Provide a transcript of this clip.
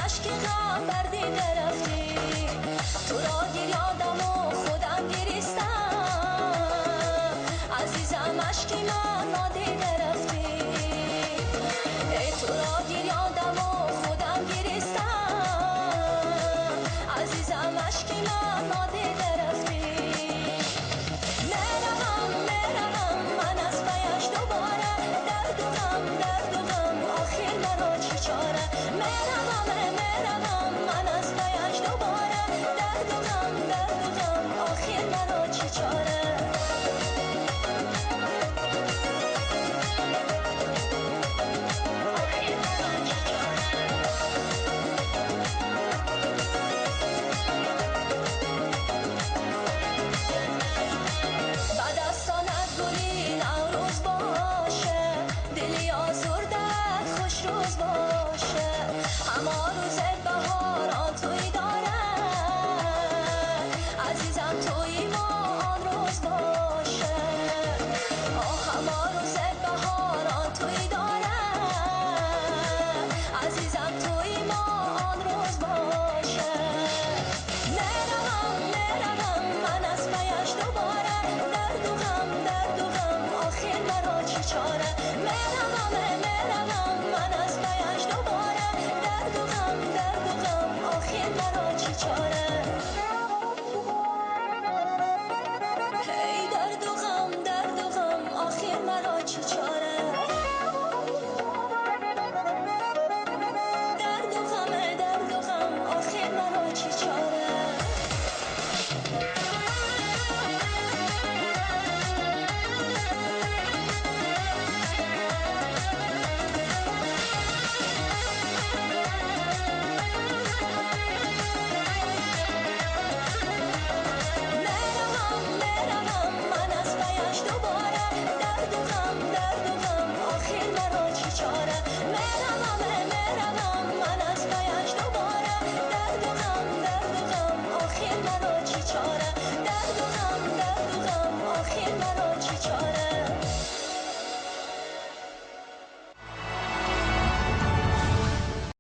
اشک غم بر دیده رفتی، تو را گیر یادم و خودم گریستم، عزیزم اشکی من نادیده رفتی، ای تو را گیر یادم و خودم گریستم، عزیزم اشکی من نادیده رفتی. میروم من از پیش دوباره، درد و غم آخر مرا چی چاره. میروم من از پیش دوباره، درد و غم آخر مرا چی چاره. بعد از سالت گلی نوروز باشه، دلی آزردت خوش روز باشه، همه روز بهاران توی داره، عزیزم توی ما آن روز باشه، همه روز بهاران توی داره، عزیزم توی ما آن روز باشه. میروم من از پیش دوباره، درد و غم آخر مرا چی چاره. میروم من از پیش دوباره، درد و غم آخر مرا چی چاره. ای درد و غم آخر مرا چی چاره. درد و غم آخر مرا چی چاره. میروم من از پیش دوباره، درد و غم آخر مرا چی چاره. میروم من از پیش دوباره، درد و غم آخر مرا چی چاره.